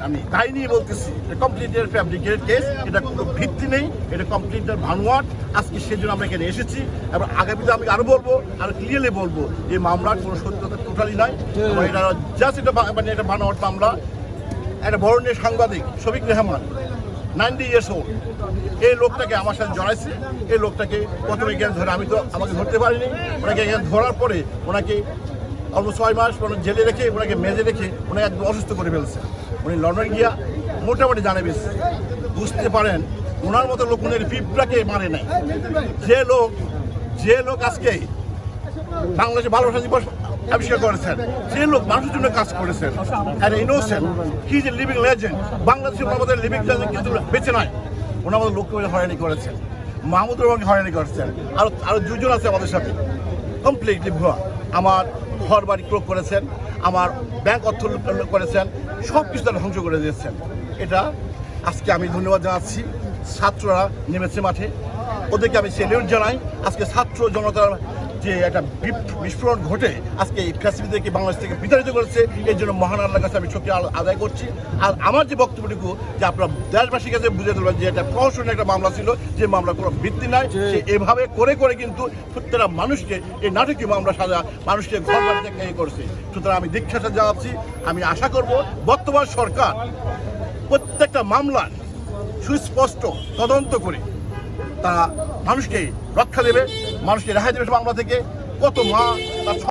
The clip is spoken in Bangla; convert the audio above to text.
আমি তাই নিয়ে বলতেছি কমপ্লিটের ফ্যাব্রিকেটেড কেস, এটা কোনো ভিত্তি নেই, এটা কমপ্লিটের ভানুয়াট। আজকে সেজন্য আমরা এখানে এসেছি এবং আগামীতে আমি আরও বলবো, আরও ক্লিয়ারলি বলবো এই মামলার কোনো সত্যতা টোটালি নাই। এটা জাস্ট এটা মানে এটা ভানুয়াট মামলা। একটা বরণীয় সাংবাদিক শফিক রেহমান 90 years old, এই লোকটাকে আমার সাথে জড়াইছে। এই লোকটাকে প্রথমে জ্ঞান ধরে আমি তো আমাকে ধরতে পারিনি, ওনাকে জ্ঞান ধরার পরে ওনাকে অলমোস্ট 6 মাস জেলে রেখে ওনাকে মেজে রেখে ওনাকে একদম অসুস্থ করে ফেলছে। উনি লন্ডন গিয়া মোটামুটি জানে বেশ বুঝতে পারেন ওনার মতো লোক উনি পিঁপড়াকে মারে নাই। যে লোক আজকে বাংলাদেশে ভালোবাসা দিবস আবিষ্কার করেছেন, যে লোক মানুষের জন্য কাজ করেছেন, আর innocent, he is a living legend. বাংলাদেশের আমাদের লিভিং লেজেন্ড কিন্তু বেঁচে নয়। ওনার আমাদের লোককে হয়রানি করেছেন, মাহমুদুর রহমানকে হয়রানি করেছেন, আরও দুজন আছে আমাদের সাথে কমপ্লিটলি ভুয়া। আমার ঘর বাড়ি ক্রোক করেছেন, আমার ব্যাংক অর্থ করেছেন, সব কিছু তারা ধ্বংস করে দিয়েছেন। এটা আজকে আমি ধন্যবাদ জানাচ্ছি। ছাত্ররা নেমেছে মাঠে, ওদেরকে আমি সেলিউট জানাই। আজকে ছাত্র জনতার যে একটা বিস্ফোরণ ঘটে আজকে এই ফ্যাসিলিটিকে বাংলাদেশ থেকে বিতাড়িত করেছে, এর জন্য মহান আল্লাহর কাছে আমি শুকরিয়া আদায় করছি। আর আমার যে বক্তব্যটুকু যে আপনারা দেশবাসীর কাছে বুঝে দেবেন যে এটা প্রহসনের একটা মামলা ছিল, যে মামলা কোনো ভিত্তি নাই, সে এভাবে করে কিন্তু প্রত্যেকটা মানুষকে এই নাটকীয় মামলা সাজা মানুষকে ঘর বাড়ি থেকে করছে। সুতরাং আমি দীক্ষাটা জানাচ্ছি। আমি আশা করব বর্তমান সরকার প্রত্যেকটা মামলার সুস্পষ্ট তদন্ত করে তারা মানুষকে রক্ষা দেবে, মানুষকে রেহাই দেবে মামলা থেকে। কত মা